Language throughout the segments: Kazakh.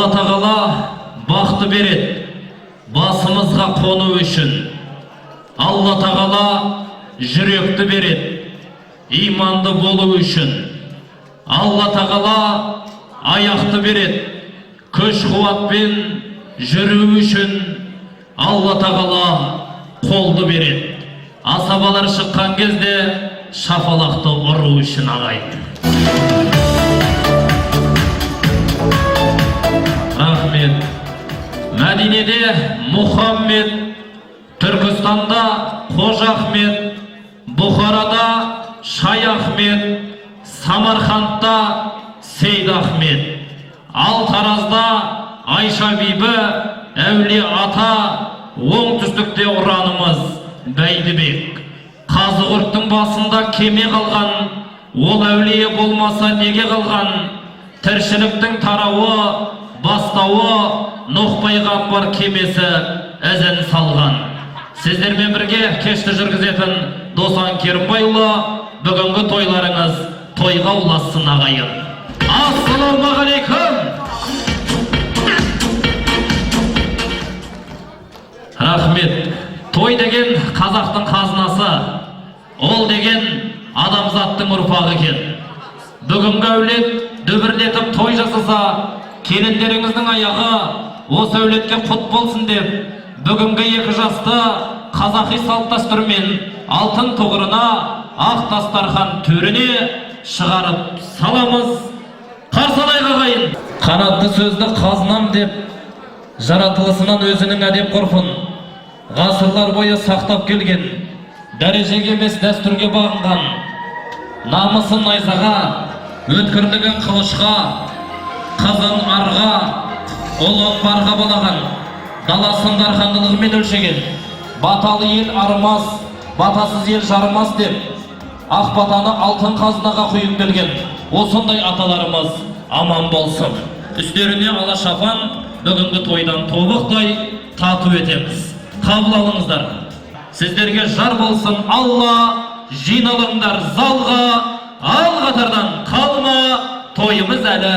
Алла тағала бақты береді басымызға қону үшін. Алла тағала жүректі береді иманды болу үшін. Алла тағала аяқты береді күш қуатпен жүру үшін. Алла тағала қолды береді асабалар шыққан кезде шапалақты ұру үшін. Ағайын, рахмет. Мәдинеде Мұхаммед, Түркістанда Қожа Ахмет, Бұхарада Шай Ахмет, Самарқандта Сейд Ахмет, ал Таразда Айша бибі, Әулие ата, оңтүстікте ұранымыз Бәйдібек. Қазығұрттың басында кеме қалған, ол әулие болмаса неге қалған? Тіршіліктің тарауы, бастауы Нұх пайғамбар кемесі ізін салған. Сіздермен бірге кешті жүргізетін Досан Керімбайұлы, бүгінгі тойларыңыз тойға ұлассын. Ағайын, ассалаумағалейкум. Рахмет. Той деген қазақтың қазынасы, ол деген адамзаттың ұрпағы екен. Бүгінгі әулет дүбірлетіп той жасаса, келіндеріңіздің аяғы осы әулетке құт болсын деп, бүгінгі екі жасты қазақи салт дәстүрмен алтын тұғырына, ақ дастархан төріне шығарып саламыз. Қарсы алайық ағайын. Қанатты сөзді қазынам деп, жаратылысынан өзінің әдеп ғұрпын ғасырлар бойы сақтап келген, дәрежеге емес дәстүрге бағынған, намысын найзаға, өткірлігін қылышқа, қызын арға, ұлын барға балаған, даласын дархандылығымен өлшеген, баталы ел арымас, батасыз ел жарымас деп, ақ батаны алтын қазынаға құйып келген осындай аталарымыз аман болсын. Үстеріне ала шапан, бүгінгі тойдан тобықтай тату етеміз. Қабыл алыңыздар. Сіздерге жар болсын Алла, жиналыңдар залға, ал қатардан қалма, тойымыз әлі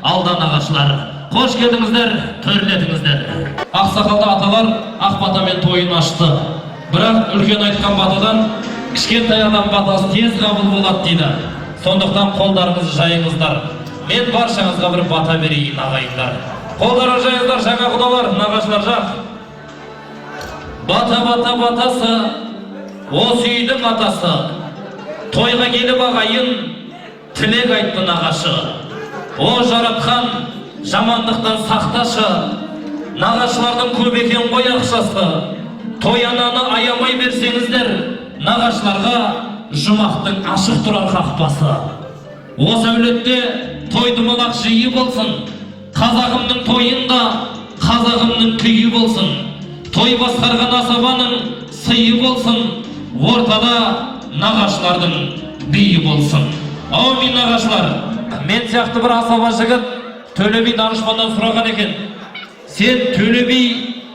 алдан. Ағашылар, қош келдіңіздер, төрлетіңіздер. Ақсақалды аталар ақ батамен тойын ашты. Бірақ үлкен айтқан батадан кішкентай адам батасы тез қабыл болады дейді. Сондықтан қолдарыңызды жайыңыздар. Мен баршаңызға бір бата берейін, ағайындар. Қолдарын жайыңыздар, жаңа құдалар, нағашылар жақ. Бата-бата батасы, осы үйдің атасы, тойға келіп ағайын, тілек айтты нағашы. О жаратқан, жамандықтан сақташы, нағашылардың көп екен ғой ақшасы. Той ананы аямай берсеңіздер, нағашыларға жұмақтың ашық тұрар қақпасы. Осы әулетте тойды молақ жиі болсын, қазағымның тойында қазағымның күйі болсын. Той басқарған асабаның сыйы болсын, ортада нағашылардың биі болсын. Аумин нағашылар. Мен сияқты бір асаба жігіт Төле би Данышпаннан сұраған екен. Сен Төле би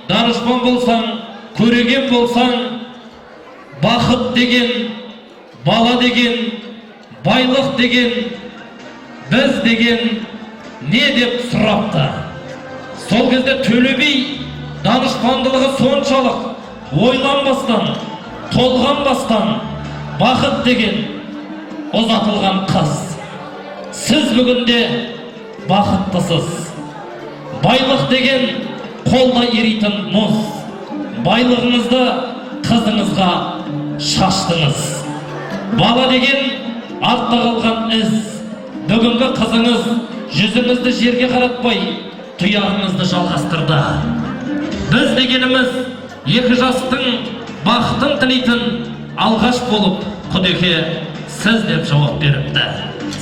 Данышпан болсаң, көреген болсаң, бақыт деген, бала деген, байлық деген, біз деген не деп сұрапты. Сол кезде Төле би данышпандылығы соншалық ойланбастан, толғанбастан, бақыт деген ұзатылған қыз. Сіз бүгінде бақыттысыз. Байлық деген қолда еритін мұз. Байлығыңызды қызыңызға шаштыңыз. Бала деген артта қалған із. Бүгінгі қызыңыз жүзіңізді жерге қаратпай, тұяғыңызды жалғастырды. Біз дегеніміз екі жастың бақытын тілейтін алғаш болып Құдеке сіз деп жауап беріпті.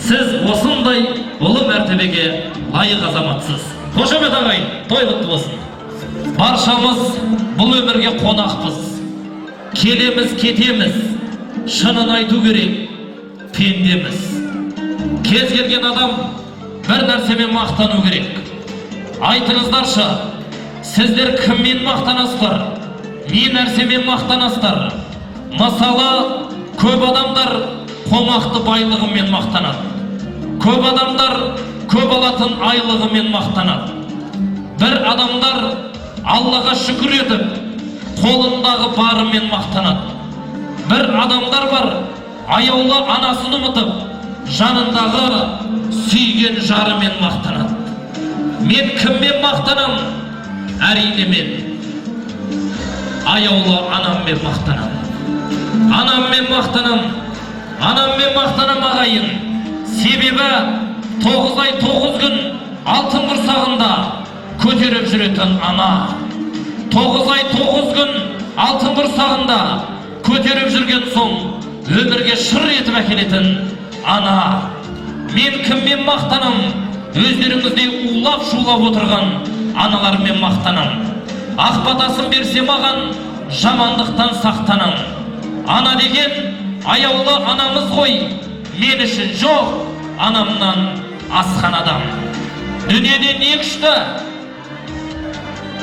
Сіз осындай ұлы мәртебеге лайық азаматсыз. Қошемет ағайын, той құтты болсын. Баршамыз бұл өмірге қонақпыз. Келеміз, кетеміз. Шынын айту керек, пендеміз. Кез келген адам бір нәрсемен мақтану керек. Айтыңыздаршы, сіздер кіммен мақтанасыздар? Не нәрсемен мақтанасыздар? Мысалы, көп адамдар қомақты байлығымен мақтанады. Көп адамдар көп алатын айлығымен мақтанады. Bir adamlar Allah'a şükür etip kolundağı barымен mақтанады. Bir adamlar var аяулы анасын ұмытып жанындағы сүйген жарымен мақтанады. Мен кіммен мақтанам? Әрине мен аяулы анаммен мақтанам. Анаммен мақтанам ағайын. Себебі 9 ай 9 күн алтын құрсағында көтеріп жүретін ана. 9 ай 9 күн алтын құрсағында көтеріп жүрген соң өмірге шыр етіп әкелетін ана. Мен кіммен мақтанам? Өздеріңіздей улап шулап отырған аналармен мақтанам. Ақ батасын берсе маған жамандықтан сақтанам. Ана деген аяулы анамыз ғой, мен үшін жоқ анамнан асқан адам. Дүниеде не күшті?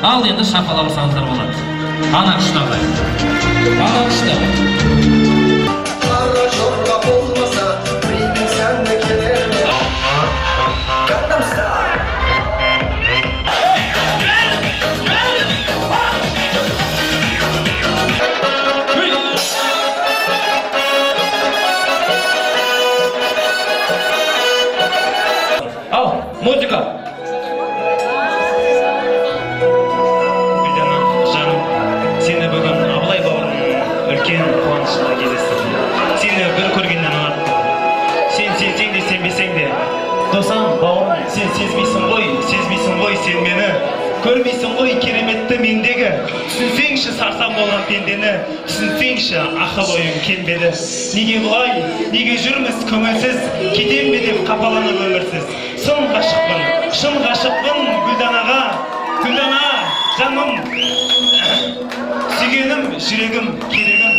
Ал енді шапалап ұрсаңыздар болады. Ана күшті ағай. Ана күшті. Al, muzika. Жаным, сені бүгін Абылай бауырым үлкен қуанышына кездестірдім. Сені бір көргеннен ұнаттым. Сен сенсең де сенбесең де, досам, бауырым, сен сезмейсің ғой сен мені. Көрмейсің ғой кереметті мендегі. Түсінсеңші сарсам болған пендені, түсінсеңші ақыл ойым келмеді. Неге бұлай, неге жүрміз көңілсіз, кетем бе деп қапаланып өмірсіз. Шын ғашықпын Гүлданаға, Гүлдана, жаным, сүйгенім, жүрегім, керегім,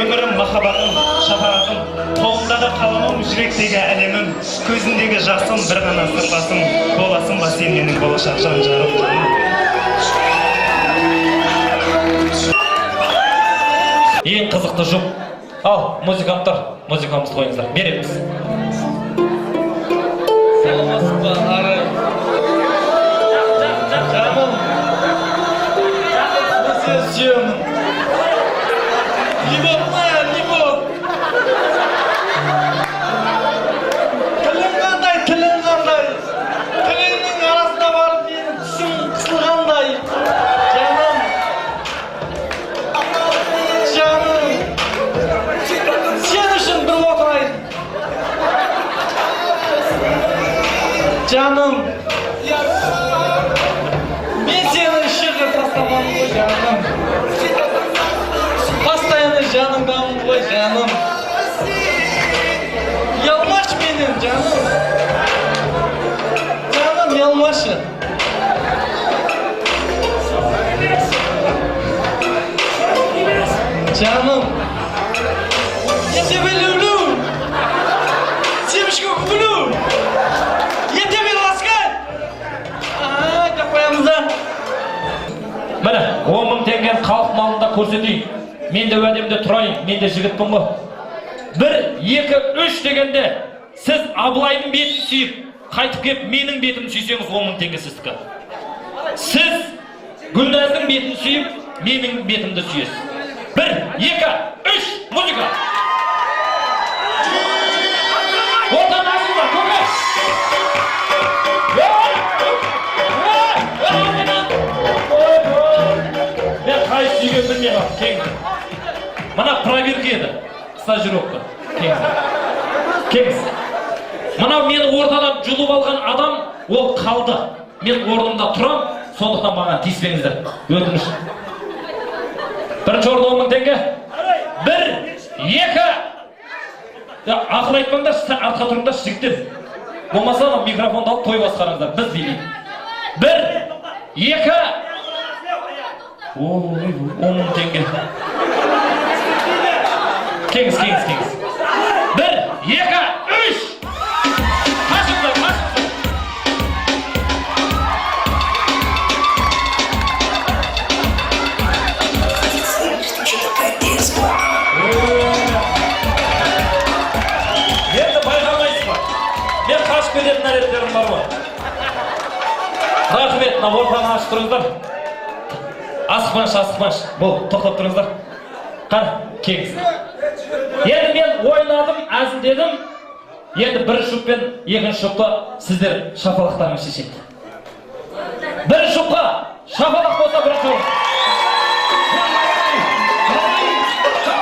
өмірім, махаббатым, шапағатым, қолымдағы қаламым, жүректегі әлемім, көзіндегі жасым, бір ғана сырласым, боласың ба сен менің болашақ жан жарым. Ең қызықты жұп. Ал, музыканттар, музыкамызды қойыңыздар, береміз. Саламатсыз ба, ары? Жаным, сені сүйемін. Не боп? Тілің қандай? Тіліңнің арасында барып менің тісім қысылғандай. Жаным, сен үшін бір отырайын. Жаным, мен сені шеғыр тастамадым ғой жаным. Постоянно жаныңдамын ғой жаным. Ұялмашы менен жаным. Жаным, ұялмашы. Жаным, я тебя люблю. Девочку люблю. Я тебя ласкаю. Деп қоямыз да. Міне, 10 мың теңгені халық малында көрсетейін. Мен де уәдемде тұрайын, мен де жігітпін ғой. 1, 2, 3 дегенде сіз Абылайдың бетін сүйіп, қайтып кеп менің бетімді сүйсеңіз 10 мың теңге сіздікі. Сіз Гүлназдың бетін сүйіп, менің бетімді сүйесіз. 1, 2, 3, музыка! Ортан асылма, көке! Мен қай сүйген білмеймін, кеңді. Мына проверка еді, стажировка. Кеңіз. Мына мені ортадан жұлып алған адам, ол қалды. Мен орнымда тұрам, сондықтан маған тиіспеңіздер. Өтініш. Бірінші орын 10 мың теңге. 1, 2. Ақыл айтпаңдар, артқа тұрыңдар, жігіттер. Болмаса микрофонды алып той басқарыңыздар, біз билейік. 1, 2. Ой, 10 мың теңге. Кеңіз. 1, 2, 3. Қашыңдар. Енді байқамайсыз ба? Мен қашып кететін әреттерім бар ғой. Рахмет, мына ортаны ашып тұрыңыздар. Асықпаңыз. Бол, тоқтап тұрыңыздар. Қара, келіңіз. Енді мен ойнадым, әзілдедім. Енді бірінші жұп пен екінші жұпты сіздер шапалақтарыңыз шешеді. Бірінші жұпқа шапалақ болса бірінші жұп.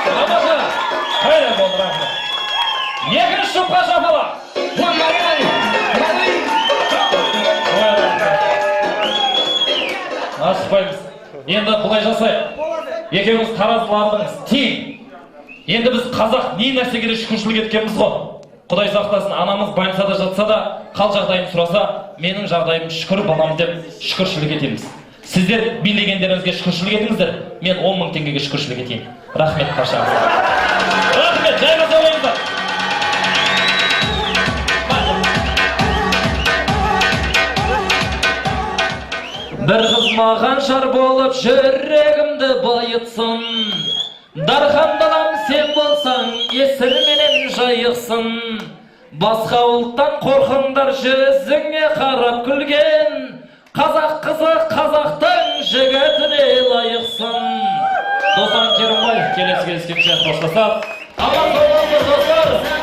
Тамаша. Қайран болды, рахмет. Екінші жұпқа шапалақ. Асықпаймыз. Енді бұлай жасайық. Екеуіңіз таразылардыңыз, тең. Енді біз қазақ не нәрсеге де шүкіршілік еткенбіз ғой. Құдай сақтасын, анамыз больницада жатса да, қал жағдайым сұраса, менің жағдайым шүкір балам деп шүкіршілік етеміз. Сіздер билегендеріңізге шүкіршілік етіңіздер, мен 10 мың теңгеге шүкіршілік етейін. Рахмет қашаңыздар. Рахмет, жайғаса ойыңыздар. Бір қыз маған жар болып жүрегімді байытсын. Дархандалам сен болсаң, есірменен жайықсын. Басқа ұлттан қорқыңдар, жүзіңе қарап күлген. Қазақ қызы қазақтың жігітіне лайықсын. Досан Керімбай, келесі кездескенше қоштасады. Аман болыңыздар достар.